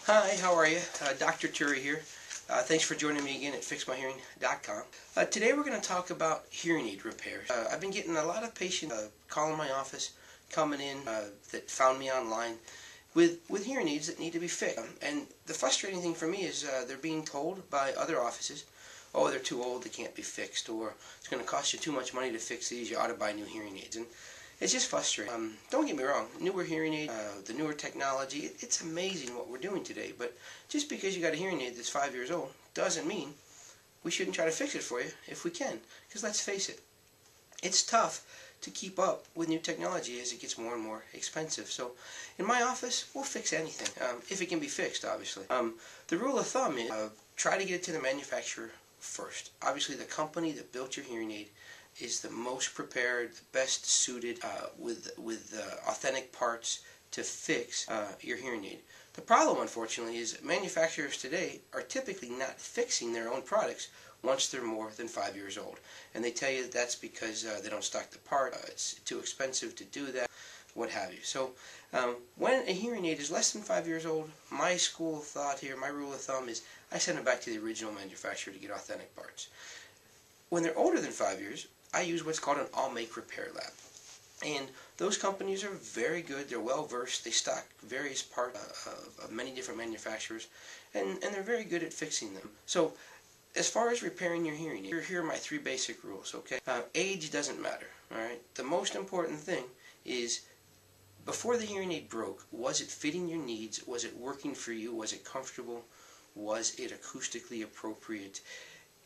Hi, how are you? Dr. Turri here. Thanks for joining me again at FixMyHearing.com. Today we're going to talk about hearing aid repairs. I've been getting a lot of patients calling my office, coming in that found me online with hearing aids that need to be fixed. And the frustrating thing for me is they're being told by other offices, oh, they're too old, they can't be fixed, or it's going to cost you too much money to fix these, you ought to buy new hearing aids. And it's just frustrating. Don't get me wrong, newer hearing aid, the newer technology, it's amazing what we're doing today, but just because you got a hearing aid that's 5 years old doesn't mean we shouldn't try to fix it for you if we can. Because let's face it, it's tough to keep up with new technology as it gets more and more expensive. So in my office, we'll fix anything, if it can be fixed, obviously. The rule of thumb is try to get it to the manufacturer first. Obviously, the company that built your hearing aid is the most prepared, the best suited with authentic parts to fix your hearing aid. The problem, unfortunately, is manufacturers today are typically not fixing their own products once they're more than 5 years old. And they tell you that that's because they don't stock the part, it's too expensive to do that, what have you. So when a hearing aid is less than 5 years old, my school of thought here, my rule of thumb is I send them back to the original manufacturer to get authentic parts. When they're older than 5 years, I use what's called an all-make repair lab. And those companies are very good, they're well versed, they stock various parts of many different manufacturers, and they're very good at fixing them. So as far as repairing your hearing aid, here are my 3 basic rules, okay? Age doesn't matter, alright? The most important thing is, before the hearing aid broke, was it fitting your needs? Was it working for you? Was it comfortable? Was it acoustically appropriate?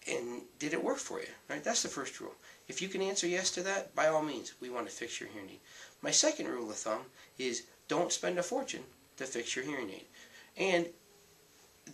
And did it work for you? Right? That's the first rule. If you can answer yes to that, by all means, we want to fix your hearing aid. My second rule of thumb is don't spend a fortune to fix your hearing aid. And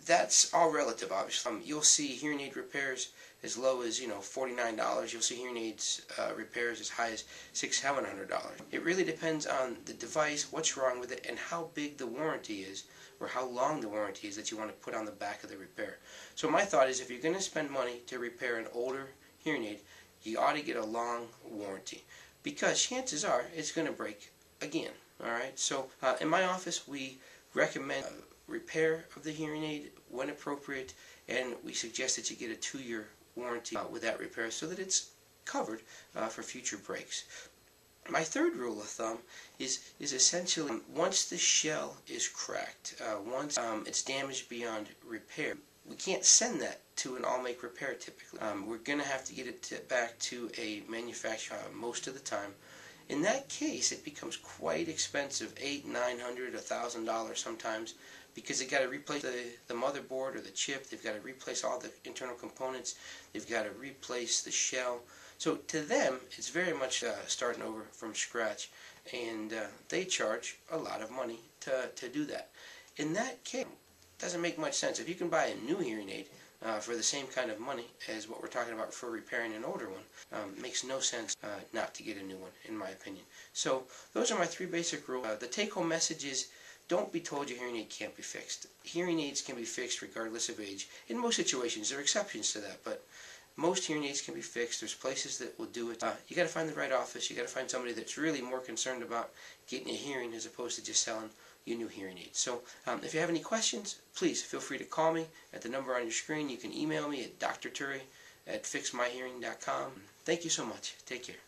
that's all relative, obviously. You'll see hearing aid repairs as low as, $49. You'll see hearing aids repairs as high as $600, $700. It really depends on the device, what's wrong with it, and how big the warranty is, or how long the warranty is that you want to put on the back of the repair. So my thought is, if you're going to spend money to repair an older hearing aid, you ought to get a long warranty, because chances are it's going to break again. Alright, so in my office we recommend repair of the hearing aid when appropriate, and we suggest that you get a 2-year warranty with that repair so that it's covered for future breaks. My third rule of thumb is essentially once the shell is cracked, once it's damaged beyond repair, we can't send that to an all-make repair typically. We're going to have to get it back to a manufacturer most of the time. In that case, it becomes quite expensive, $800, $900, $1,000 sometimes, because they've got to replace the motherboard or the chip, they've got to replace all the internal components, they've got to replace the shell. So to them, it's very much starting over from scratch, and they charge a lot of money to do that. In that case, it doesn't make much sense. If you can buy a new hearing aid for the same kind of money as what we're talking about for repairing an older one, makes no sense not to get a new one, in my opinion. So those are my 3 basic rules. The take-home message is, don't be told your hearing aid can't be fixed. Hearing aids can be fixed regardless of age. In most situations, there are exceptions to that, but most hearing aids can be fixed. There's places that will do it. You got to find the right office. You got to find somebody that's really more concerned about getting a hearing as opposed to just selling you new hearing aids. So if you have any questions, please feel free to call me at the number on your screen. You can email me at drturri@fixmyhearing.com. Thank you so much. Take care.